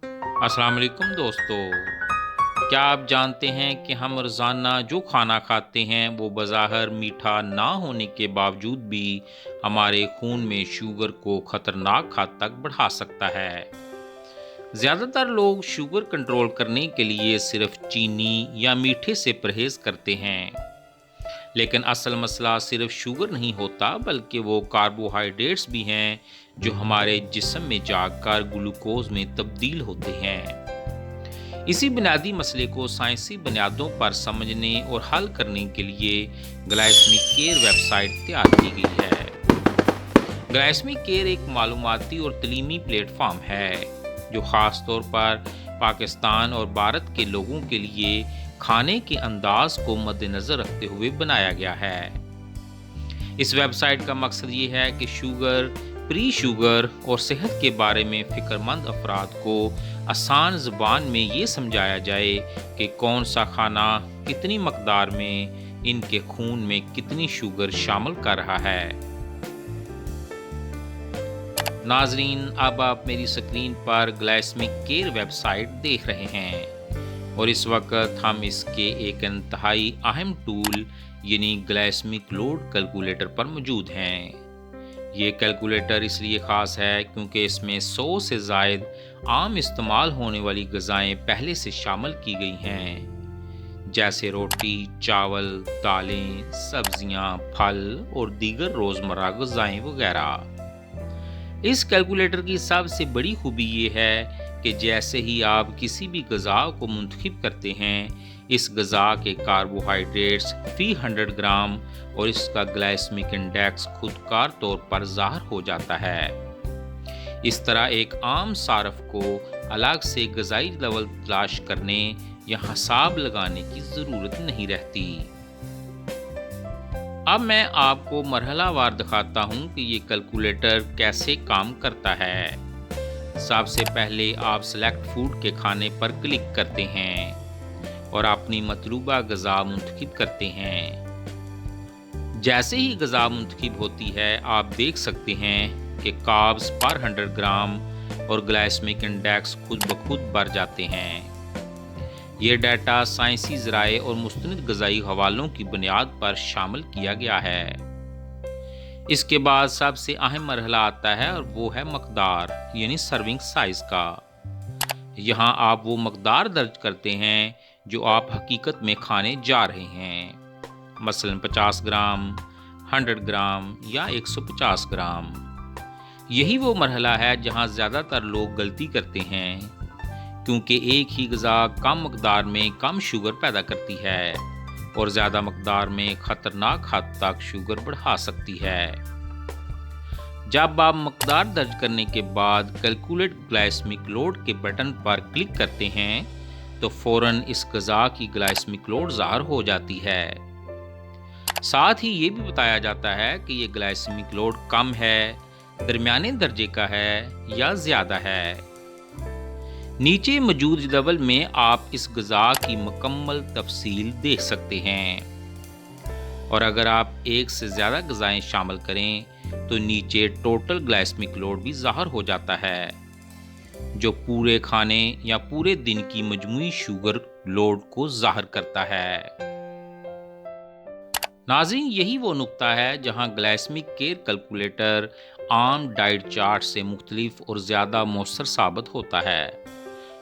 अस्सलाम वालेकुम दोस्तों। क्या आप जानते हैं कि हम रोज़ाना जो खाना खाते हैं वो बज़ाहिर मीठा ना होने के बावजूद भी हमारे खून में शुगर को ख़तरनाक हद तक बढ़ा सकता है। ज़्यादातर लोग शुगर कंट्रोल करने के लिए सिर्फ चीनी या मीठे से परहेज़ करते हैं, लेकिन असल मसला सिर्फ शुगर नहीं होता, बल्कि वो कार्बोहाइड्रेट्स भी हैं जो हमारे जिस्म में जाकर ग्लूकोज में तब्दील होते हैं। इसी बुनियादी मसले को साइंसी बुनियादों पर समझने और हल करने के लिए ग्लाइसेमिक केयर वेबसाइट तैयार की गई है। ग्लाइसेमिक केयर एक मालूमाती और तलीमी प्लेटफॉर्म है जो ख़ास तौर पर पाकिस्तान और भारत के लोगों के लिए खाने के अंदाज को मद्देनज़र रखते हुए बनाया गया है। इस वेबसाइट का मकसद ये है कि शुगर, प्री शुगर और सेहत के बारे में फ़िक्रमंद अफराद को आसान ज़ुबान में ये समझाया जाए कि कौन सा खाना कितनी मकदार में इनके खून में कितनी शुगर शामिल कर रहा है। नाजरीन, अब आप मेरी स्क्रीन पर ग्लाइसेमिक केयर वेबसाइट देख रहे हैं और इस वक्त हम इसके एक इंतहाई अहम टूल यानी ग्लाइसेमिक लोड कैलकुलेटर पर मौजूद हैं। ये कैलकुलेटर इसलिए ख़ास है क्योंकि इसमें 100 से ज़ायद आम इस्तेमाल होने वाली ग़िज़ाएँ पहले से शामिल की गई हैं, जैसे रोटी, चावल, दालें, सब्जियां, फल और दीगर रोज़मर्रा ग़िज़ाएँ वगैरह। इस कैलकुलेटर की सबसे बड़ी खूबी ये है कि जैसे ही आप किसी भी ग़िज़ा को मुंतखब करते हैं, इस ग़िज़ा के कार्बोहाइड्रेट्स फ़ी 100 ग्राम और इसका ग्लाइसेमिक इंडेक्स खुदकार तौर पर ज़ाहिर हो जाता है। इस तरह एक आम सारफ को अलग से ग़िज़ाई लेवल तलाश करने या हिसाब लगाने की ज़रूरत नहीं रहती। अब मैं आपको मरहलावार दिखाता हूँ कि ये कैलकुलेटर कैसे काम करता है। सबसे पहले आप सेलेक्ट फूड के खाने पर क्लिक करते हैं और अपनी मतलूबा ग़िज़ा मुंतखब करते हैं। जैसे ही ग़िज़ा मुंतखब होती है, आप देख सकते हैं कि कार्ब्स पर 100 ग्राम और ग्लाइसेमिक इंडेक्स खुद ब खुद बढ़ जाते हैं। ये डाटा साइंसी ज़राए और मुस्तनद ग़िज़ाई हवालों की बुनियाद पर शामिल किया गया है। इसके बाद सबसे अहम मरहला आता है और वो है मकदार यानी सर्विंग साइज़ का। यहाँ आप वो मकदार दर्ज करते हैं जो आप हकीकत में खाने जा रहे हैं, मसलन 50 ग्राम, 100 ग्राम या 150 ग्राम। यही वो मरहला है जहाँ ज़्यादातर लोग गलती करते हैं, क्योंकि एक ही ग़िज़ा कम मकदार में कम शुगर पैदा करती है और ज़्यादा मकदार में ख़तरनाक हद तक शुगर बढ़ा सकती है। जब आप मकदार दर्ज करने के बाद कैलकुलेट ग्लाइसेमिक लोड के बटन पर क्लिक करते हैं तो फ़ौरन इस ग़िज़ा की ग्लाइसेमिक लोड ज़ाहिर हो जाती है। साथ ही ये भी बताया जाता है कि ये ग्लाइसेमिक लोड कम है, दरमियाने दर्जे का है या ज़्यादा है। नीचे मौजूद जदवल में आप इस ग़िज़ा की मुकम्मल तफसील देख सकते हैं और अगर आप एक से ज़्यादा ग़िज़ाएँ शामिल करें तो नीचे टोटल ग्लाइसेमिक लोड भी ज़ाहिर हो जाता है, जो पूरे खाने या पूरे दिन की मजमूई शुगर लोड को ज़ाहिर करता है। नाज़रीन, यही वो नुक्ता है जहां ग्लाइसेमिक केयर कैलकुलेटर आम डाइट चार्ट से मुख्तलिफ और ज़्यादा मौसर साबित होता है,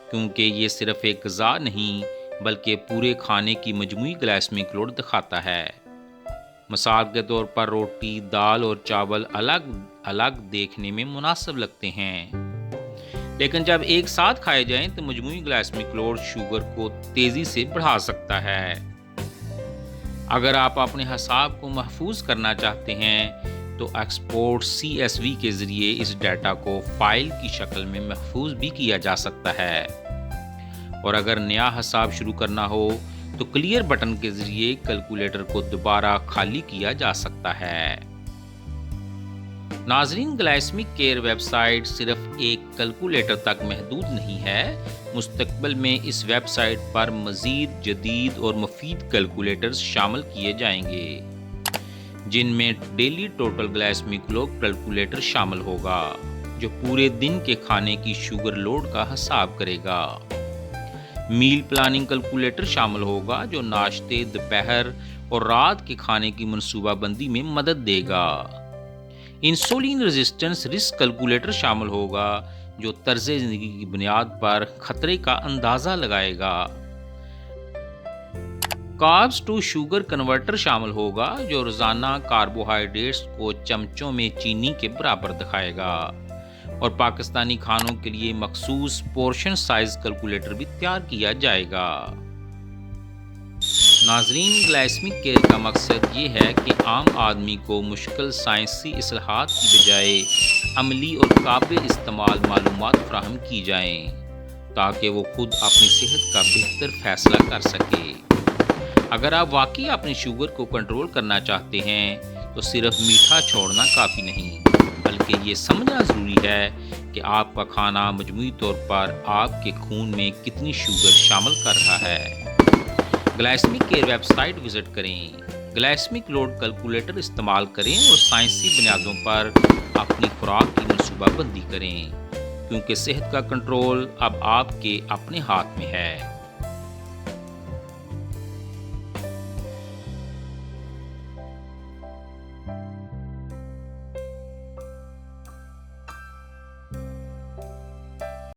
क्योंकि ये सिर्फ एक ग़िज़ा नहीं बल्कि पूरे खाने की मजमूई ग्लाइसेमिक लोड दिखाता है। मिसाल के तौर पर रोटी, दाल और चावल अलग अलग देखने में मुनासिब लगते हैं, लेकिन जब एक साथ खाए जाएं तो मजमूई ग्लाइसेमिक लोड शुगर को तेज़ी से बढ़ा सकता है। अगर आप अपने हिसाब को महफूज करना चाहते हैं तो एक्सपोर्ट CSV के ज़रिए इस डाटा को फ़ाइल की शक्ल में महफूज भी किया जा सकता है और अगर नया हिसाब शुरू करना हो तो क्लियर बटन के ज़रिए कैलकुलेटर को दोबारा खाली किया जा सकता है। नाज़रीन, ग्लाइसेमिक केयर वेबसाइट सिर्फ एक कैलकुलेटर तक महदूद नहीं है। मुस्तकबिल में इस वेबसाइट पर मज़ीद जदीद और मुफीद कैलकुलेटर्स शामिल किए जाएंगे, जिनमें daily total glycaemic load calculator शामिल होगा। جو پورے دن کے کھانے کی شوگر لوڈ کا حساب کرے گا۔ میل پلاننگ کیلکولیٹر شامل ہوگا جو ناشتے، دوپہر اور رات کے کھانے کی منصوبہ بندی میں مدد دے گا۔ انسولین ریزسٹنس رسک کیلکولیٹر شامل ہوگا جو طرز زندگی کی بنیاد پر خطرے کا اندازہ لگائے گا۔ کاربز ٹو شوگر کنورٹر شامل ہوگا جو روزانہ کاربوہائیڈریٹس کو چمچوں میں چینی کے برابر دکھائے گا، اور پاکستانی کھانوں کے لیے مخصوص پورشن سائز کیلکولیٹر بھی تیار کیا جائے گا۔ ناظرین، گلائسمک کیئر کا مقصد یہ ہے کہ عام آدمی کو مشکل سائنسی اصطلاحات کی بجائے عملی اور قابل استعمال معلومات فراہم کی جائیں تاکہ وہ خود اپنی صحت کا بہتر فیصلہ کر سکے۔ اگر آپ واقعی اپنی شوگر کو کنٹرول کرنا چاہتے ہیں تو صرف میٹھا چھوڑنا کافی نہیں، بلکہ یہ سمجھنا ضروری ہے کہ آپ کا کھانا مجموعی طور پر آپ کے خون میں کتنی شوگر شامل کر رہا ہے۔ گلائسمک کیئر ویب سائٹ وزٹ کریں، گلائسمک لوڈ کیلکولیٹر استعمال کریں اور سائنسی بنیادوں پر اپنی خوراک کی منصوبہ بندی کریں، کیونکہ صحت کا کنٹرول اب آپ کے اپنے ہاتھ میں ہے۔